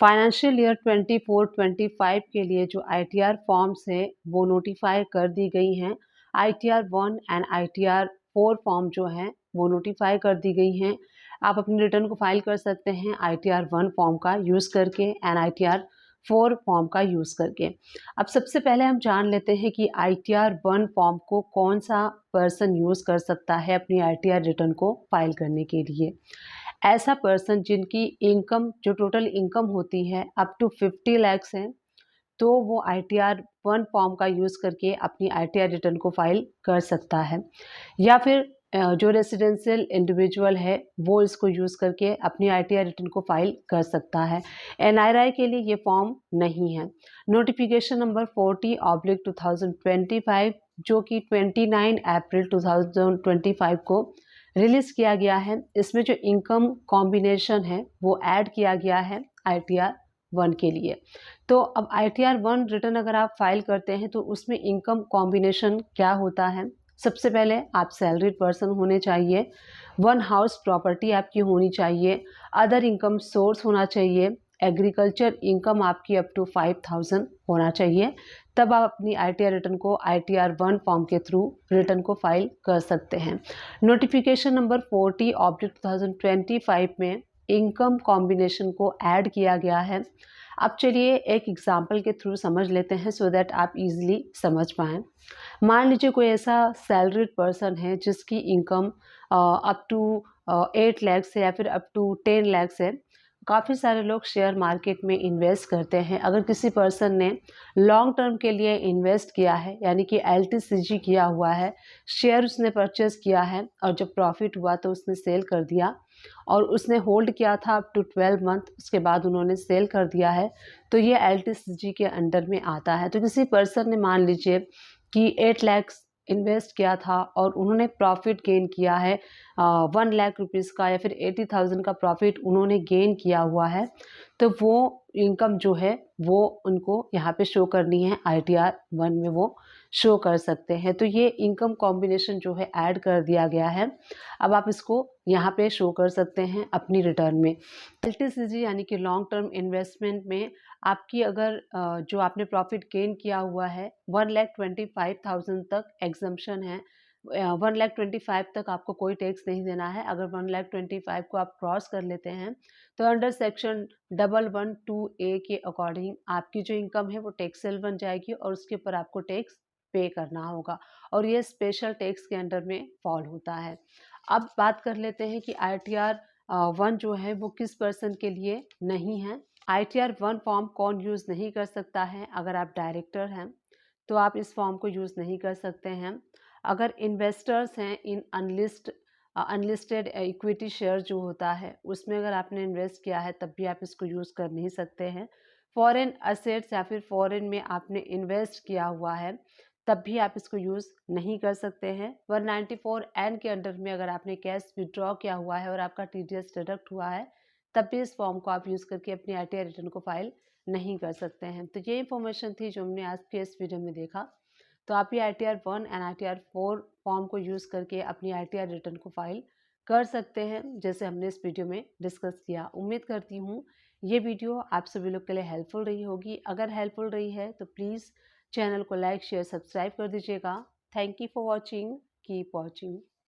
Financial year 24-25 के लिए जो ITR फॉर्म्स हैं वो नोटिफाई कर दी गई हैं। ITR 1 एंड ITR 4 फॉर्म जो हैं वो नोटिफाई कर दी गई हैं। आप अपने रिटर्न को फाइल कर सकते हैं ITR 1 फॉर्म का यूज़ करके एंड ITR 4 फॉर्म का यूज़ करके। अब सबसे पहले हम जान लेते हैं कि ITR 1 फॉर्म को कौन सा पर्सन यूज़ कर सकता है अपनी ITR रिटर्न को फाइल करने के लिए। ऐसा पर्सन जिनकी इनकम जो टोटल इनकम होती है अप टू 50 लैक्स है, तो वो ITR 1 फॉर्म का यूज़ करके अपनी ITR रिटर्न को फाइल कर सकता है। या फिर जो रेसिडेंशियल इंडिविजुअल है वो इसको यूज़ करके अपनी ITR रिटर्न को फाइल कर सकता है। NRI के लिए ये फॉर्म नहीं है। नोटिफिकेशन नंबर 40/2025 जो कि 29 अप्रैल 2025 को रिलीज़ किया गया है। इसमें जो इनकम कॉम्बिनेशन है वो ऐड किया गया है ITR 1 के लिए। तो अब ITR 1 रिटर्न अगर आप फाइल करते हैं तो उसमें इनकम कॉम्बिनेशन क्या होता है? सबसे पहले आप सैलरीड पर्सन होने चाहिए, 1 हाउस प्रॉपर्टी आपकी होनी चाहिए, अदर इनकम सोर्स होना चाहिए, एग्रीकल्चर इनकम आपकी अप टू 5000 होना चाहिए, तब आप अपनी ITR रिटर्न को ITR 1 फॉर्म के थ्रू रिटर्न को फाइल कर सकते हैं। नोटिफिकेशन नंबर 40/2025 में इनकम कॉम्बिनेशन को ऐड किया गया है। अब चलिए एक एग्जांपल के थ्रू समझ लेते हैं सो दैट आप इजीली समझ पाएँ। मान लीजिए कोई ऐसा सैलरीड पर्सन है जिसकी इनकम अप टू 8 लैक्स है या फिर अप टू 10 लैक्स है। काफ़ी सारे लोग शेयर मार्केट में इन्वेस्ट करते हैं। अगर किसी पर्सन ने लॉन्ग टर्म के लिए इन्वेस्ट किया है यानी कि LTCG किया हुआ है, शेयर उसने परचेज़ किया है और जब प्रॉफिट हुआ तो उसने सेल कर दिया और उसने होल्ड किया था अप टू 12 मंथ, उसके बाद उन्होंने सेल कर दिया है, तो ये LTCG के अंडर में आता है। तो किसी पर्सन ने मान लीजिए कि 8 लैक्स इन्वेस्ट किया था और उन्होंने प्रॉफिट गेन किया है 1 लाख रुपीज़ का या फिर 80,000 का प्रॉफिट उन्होंने गेन किया हुआ है, तो वो इनकम जो है वो उनको यहाँ पे शो करनी है, ITR 1 में वो शो कर सकते हैं। तो ये इनकम कॉम्बिनेशन जो है ऐड कर दिया गया है। अब आप इसको यहाँ पे शो कर सकते हैं अपनी रिटर्न में। LTCG यानी कि लॉन्ग टर्म इन्वेस्टमेंट में आपकी अगर जो आपने प्रॉफिट गेन किया हुआ है 1,25,000 तक एग्जम्पशन है। 1,25,000 तक आपको कोई टैक्स नहीं देना है। अगर 1,25,000 को आप क्रॉस कर लेते हैं तो अंडर सेक्शन 112A के अकॉर्डिंग आपकी जो इनकम है वो टैक्सेबल बन जाएगी और उसके ऊपर आपको टैक्स पे करना होगा और ये स्पेशल टैक्स के अंडर में फॉल होता है। अब बात कर लेते हैं कि ITR 1 जो है वो किस पर्सन के लिए नहीं है। ITR 1 फॉर्म कौन यूज़ नहीं कर सकता है? अगर आप डायरेक्टर हैं तो आप इस फॉर्म को यूज़ नहीं कर सकते हैं। अगर इन्वेस्टर्स हैं इन अनलिस्टेड इक्विटी शेयर जो होता है उसमें अगर आपने इन्वेस्ट किया है तब भी आप इसको यूज़ कर नहीं सकते हैं। फॉरेन असेट्स या फिर फॉरेन में आपने इन्वेस्ट किया हुआ है तब भी आप इसको यूज़ नहीं कर सकते हैं। 194N के अंडर में अगर आपने कैश विड्रॉ किया हुआ है और आपका TDS डिडक्ट हुआ है तब भी इस फॉर्म को आप यूज़ करके अपनी ITR रिटर्न को फाइल नहीं कर सकते हैं। तो ये इन्फॉर्मेशन थी जो हमने आज के इस वीडियो में देखा। तो आप ये ITR 1 एंड ITR 4 फॉर्म को यूज़ करके अपनी ITR रिटर्न को फाइल कर सकते हैं जैसे हमने इस वीडियो में डिस्कस किया। उम्मीद करती हूँ ये वीडियो आप सभी लोग के लिए हेल्पफुल रही होगी। अगर हेल्पफुल रही है तो प्लीज़ चैनल को लाइक शेयर सब्सक्राइब कर दीजिएगा। Thank you for watching, keep watching.